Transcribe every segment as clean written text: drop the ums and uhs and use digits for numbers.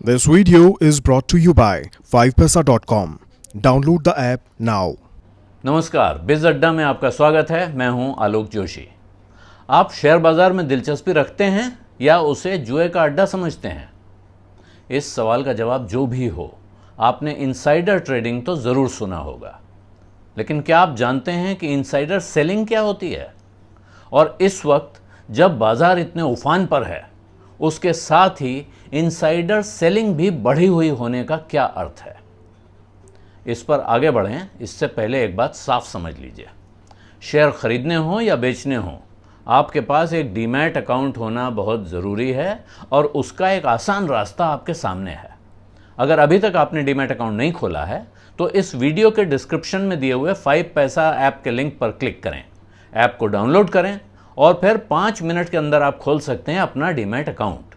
This video is brought to you by 5paisa.com. Download the app now. नमस्कार, बिज अड्डा में आपका स्वागत है। मैं हूं आलोक जोशी। आप शेयर बाजार में दिलचस्पी रखते हैं या उसे जुए का अड्डा समझते हैं? इस सवाल का जवाब जो भी हो, आपने इनसाइडर ट्रेडिंग तो ज़रूर सुना होगा, लेकिन क्या आप जानते हैं कि इनसाइडर सेलिंग क्या होती है? और इस वक्त जब बाजार इतने उफान पर है, उसके साथ ही इनसाइडर सेलिंग भी बढ़ी हुई होने का क्या अर्थ है? इस पर आगे बढ़ें इससे पहले एक बात साफ समझ लीजिए। शेयर खरीदने हो या बेचने हो, आपके पास एक डीमैट अकाउंट होना बहुत ज़रूरी है और उसका एक आसान रास्ता आपके सामने है। अगर अभी तक आपने डीमैट अकाउंट नहीं खोला है तो इस वीडियो के डिस्क्रिप्शन में दिए हुए 5 पैसा ऐप के लिंक पर क्लिक करें, ऐप को डाउनलोड करें और फिर 5 मिनट के अंदर आप खोल सकते हैं अपना डीमैट अकाउंट।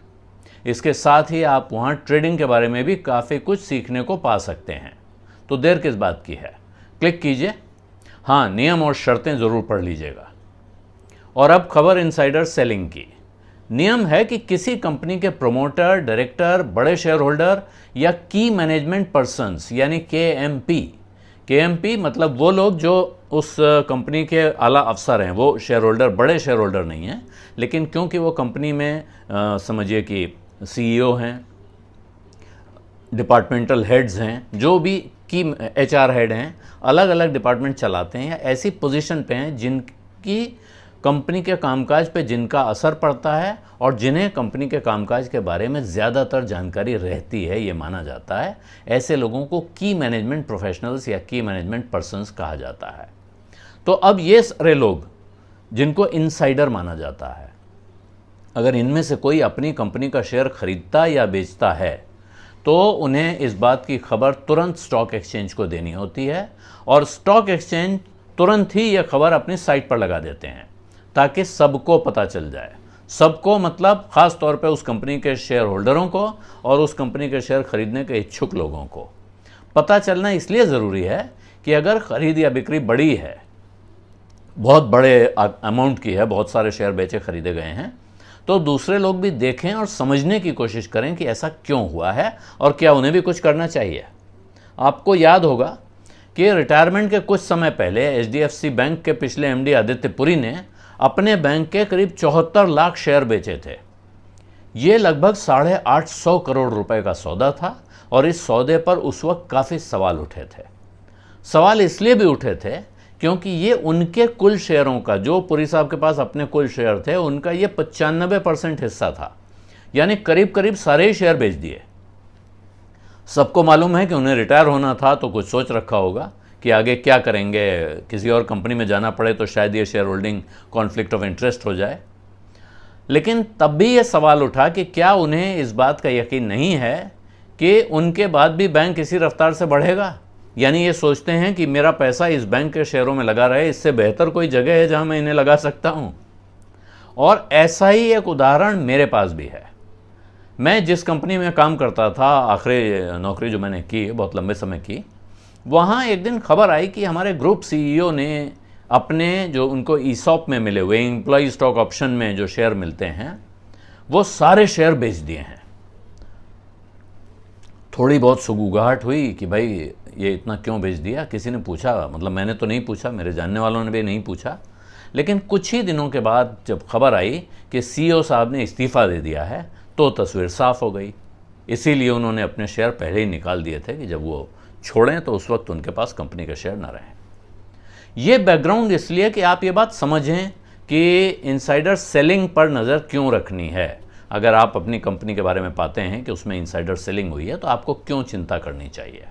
इसके साथ ही आप वहां ट्रेडिंग के बारे में भी काफ़ी कुछ सीखने को पा सकते हैं। तो देर किस बात की है, क्लिक कीजिए। हाँ, नियम और शर्तें ज़रूर पढ़ लीजिएगा। और अब खबर इनसाइडर सेलिंग की। नियम है कि किसी कंपनी के प्रोमोटर, डायरेक्टर, बड़े शेयर होल्डर या की मैनेजमेंट पर्सन्स यानी KMP मतलब वो लोग जो उस कंपनी के आला अफसर हैं, वो शेयर होल्डर, बड़े शेयर होल्डर नहीं हैं, लेकिन क्योंकि वो कंपनी में समझिए कि CEO हैं, डिपार्टमेंटल हेड्स हैं, जो भी की HR हेड हैं, अलग अलग डिपार्टमेंट चलाते हैं या ऐसी पोजीशन पे हैं जिनकी कंपनी के कामकाज पे जिनका असर पड़ता है और जिन्हें कंपनी के कामकाज के बारे में ज़्यादातर जानकारी रहती है, ये माना जाता है। ऐसे लोगों को की मैनेजमेंट प्रोफेशनल्स या की मैनेजमेंट पर्सन्स कहा जाता है। तो अब ये सारे लोग जिनको इनसाइडर माना जाता है, अगर इनमें से कोई अपनी कंपनी का शेयर खरीदता या बेचता है तो उन्हें इस बात की खबर तुरंत स्टॉक एक्सचेंज को देनी होती है और स्टॉक एक्सचेंज तुरंत ही यह खबर अपनी साइट पर लगा देते हैं ताकि सबको पता चल जाए। सबको मतलब ख़ास तौर पे उस कंपनी के शेयर होल्डरों को और उस कंपनी के शेयर खरीदने के इच्छुक लोगों को पता चलना इसलिए ज़रूरी है कि अगर खरीद या बिक्री बड़ी है, बहुत बड़े अमाउंट की है, बहुत सारे शेयर बेचे खरीदे गए हैं, तो दूसरे लोग भी देखें और समझने की कोशिश करें कि ऐसा क्यों हुआ है और क्या उन्हें भी कुछ करना चाहिए। आपको याद होगा कि रिटायरमेंट के कुछ समय पहले HDFC बैंक के पिछले MD आदित्य पुरी ने अपने बैंक के करीब 74 लाख शेयर बेचे थे। ये लगभग 850 करोड़ रुपए का सौदा था और इस सौदे पर उस वक्त काफ़ी सवाल उठे थे। सवाल इसलिए भी उठे थे क्योंकि ये उनके कुल शेयरों का, जो पुरी साहब के पास अपने कुल शेयर थे, उनका ये 95% हिस्सा था, यानी करीब करीब सारे ही शेयर बेच दिए। सबको मालूम है कि उन्हें रिटायर होना था तो कुछ सोच रखा होगा कि आगे क्या करेंगे, किसी और कंपनी में जाना पड़े तो शायद ये share holding conflict of interest हो जाए। लेकिन तब भी ये सवाल उठा कि क्या उन्हें इस बात का यकीन नहीं है कि उनके बाद भी बैंक इसी रफ्तार से बढ़ेगा। यानी ये सोचते हैं कि मेरा पैसा इस बैंक के शेयरों में लगा रहे, इससे बेहतर कोई जगह है जहां मैं इन्हें लगा सकता हूं। और ऐसा ही एक उदाहरण मेरे पास भी है। मैं जिस कंपनी में काम करता था, आखिरी नौकरी जो मैंने की, बहुत लंबे समय की, वहाँ एक दिन खबर आई कि हमारे ग्रुप CEO ने अपने जो उनको ESOP में मिले हुए, एम्प्लॉय स्टॉक ऑप्शन में जो शेयर मिलते हैं, वो सारे शेयर बेच दिए हैं। थोड़ी बहुत सुगुगाहट हुई कि भाई ये इतना क्यों बेच दिया। किसी ने पूछा, मतलब मैंने तो नहीं पूछा, मेरे जानने वालों ने भी नहीं पूछा, लेकिन कुछ ही दिनों के बाद जब खबर आई कि CEO साहब ने इस्तीफ़ा दे दिया है तो तस्वीर साफ हो गई। इसीलिए उन्होंने अपने शेयर पहले ही निकाल दिए थे कि जब वो छोड़ें तो उस वक्त उनके पास कंपनी के शेयर ना रहें। ये बैकग्राउंड इसलिए कि आप ये बात समझें कि इनसाइडर सेलिंग पर नज़र क्यों रखनी है। अगर आप अपनी कंपनी के बारे में पाते हैं कि उसमें इनसाइडर सेलिंग हुई है तो आपको क्यों चिंता करनी चाहिए।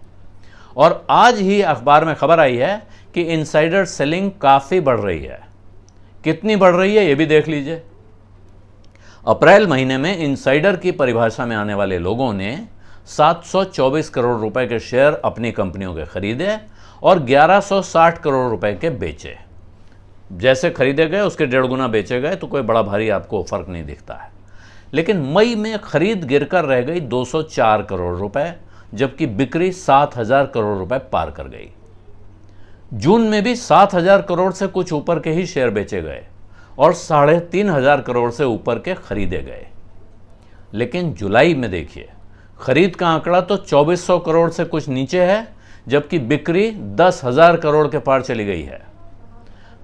और आज ही अखबार में खबर आई है कि इनसाइडर सेलिंग काफ़ी बढ़ रही है। कितनी बढ़ रही है ये भी देख लीजिए। अप्रैल महीने में इनसाइडर की परिभाषा में आने वाले लोगों ने 724 करोड़ रुपए के शेयर अपनी कंपनियों के खरीदे और 1160 करोड़ रुपए के बेचे। जैसे खरीदे गए उसके 1.5 गुना बेचे गए, तो कोई बड़ा भारी आपको फर्क नहीं दिखता है। लेकिन मई में खरीद गिरकर रह गई 204 करोड़ रुपए, जबकि बिक्री 7,000 करोड़ रुपए पार कर गई। जून में भी 7,000 करोड़ से कुछ ऊपर के ही शेयर बेचे गए और 3,500 करोड़ से ऊपर के खरीदे गए। लेकिन जुलाई में देखिए, खरीद का आंकड़ा तो 2400 करोड़ से कुछ नीचे है, जबकि बिक्री 10,000 करोड़ के पार चली गई है।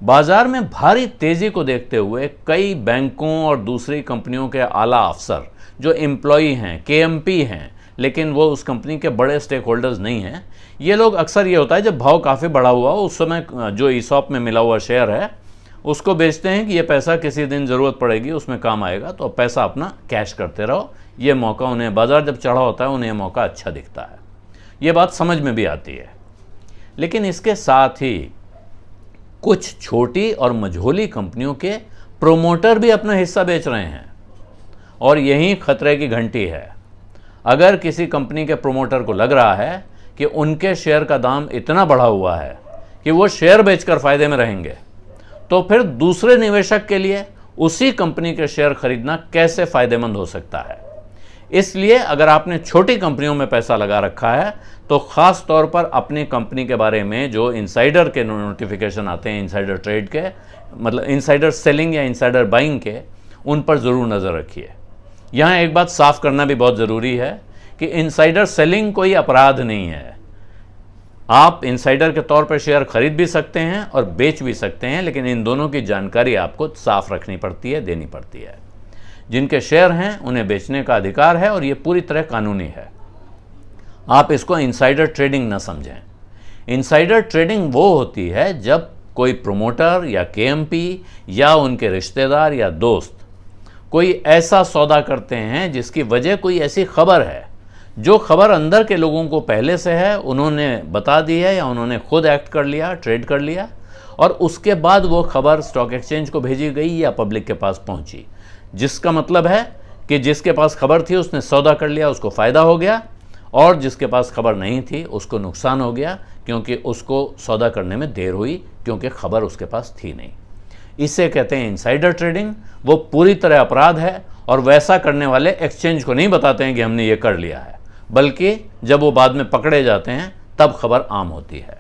बाजार में भारी तेजी को देखते हुए कई बैंकों और दूसरी कंपनियों के आला अफसर जो एम्प्लॉई हैं, केएमपी हैं, लेकिन वो उस कंपनी के बड़े स्टेक होल्डर्स नहीं हैं, ये लोग अक्सर ये होता है जब भाव काफ़ी बढ़ा हुआ हो उस समय जो ईसॉप में मिला हुआ शेयर है उसको बेचते हैं कि ये पैसा किसी दिन ज़रूरत पड़ेगी, उसमें काम आएगा, तो पैसा अपना कैश करते रहो। ये मौका उन्हें, बाजार जब चढ़ा होता है उन्हें मौका अच्छा दिखता है। ये बात समझ में भी आती है। लेकिन इसके साथ ही कुछ छोटी और मझोली कंपनियों के प्रोमोटर भी अपना हिस्सा बेच रहे हैं और यही खतरे की घंटी है। अगर किसी कंपनी के प्रोमोटर को लग रहा है कि उनके शेयर का दाम इतना बढ़ा हुआ है कि वो शेयर बेचकर फायदे में रहेंगे, तो फिर दूसरे निवेशक के लिए उसी कंपनी के शेयर खरीदना कैसे फायदेमंद हो सकता है। इसलिए अगर आपने छोटी कंपनियों में पैसा लगा रखा है तो खास तौर पर अपनी कंपनी के बारे में जो इनसाइडर के नोटिफिकेशन आते हैं, इनसाइडर ट्रेड के, मतलब इनसाइडर सेलिंग या इनसाइडर बाइंग के, उन पर ज़रूर नज़र रखिए। यहाँ एक बात साफ करना भी बहुत ज़रूरी है कि इनसाइडर सेलिंग कोई अपराध नहीं है। आप इनसाइडर के तौर पर शेयर खरीद भी सकते हैं और बेच भी सकते हैं, लेकिन इन दोनों की जानकारी आपको साफ रखनी पड़ती है, देनी पड़ती है। जिनके शेयर हैं उन्हें बेचने का अधिकार है और ये पूरी तरह कानूनी है। आप इसको इनसाइडर ट्रेडिंग ना समझें। इनसाइडर ट्रेडिंग वो होती है जब कोई प्रोमोटर या केएमपी या उनके रिश्तेदार या दोस्त कोई ऐसा सौदा करते हैं जिसकी वजह कोई ऐसी खबर है, जो खबर अंदर के लोगों को पहले से है, उन्होंने बता दी है या उन्होंने खुद एक्ट कर लिया, ट्रेड कर लिया, और उसके बाद वो खबर स्टॉक एक्सचेंज को भेजी गई या पब्लिक के पास पहुंची, जिसका मतलब है कि जिसके पास खबर थी उसने सौदा कर लिया, उसको फ़ायदा हो गया, और जिसके पास खबर नहीं थी उसको नुकसान हो गया, क्योंकि उसको सौदा करने में देर हुई, क्योंकि खबर उसके पास थी नहीं। इसे कहते हैं इनसाइडर ट्रेडिंग। वो पूरी तरह अपराध है और वैसा करने वाले एक्सचेंज को नहीं बताते हैं कि हमने ये कर लिया है, बल्कि जब वो बाद में पकड़े जाते हैं तब खबर आम होती है।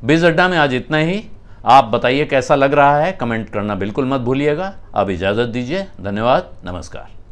बिज़ अड्डा में आज इतना ही। आप बताइए कैसा लग रहा है, कमेंट करना बिल्कुल मत भूलिएगा। अब इजाज़त दीजिए। धन्यवाद, नमस्कार।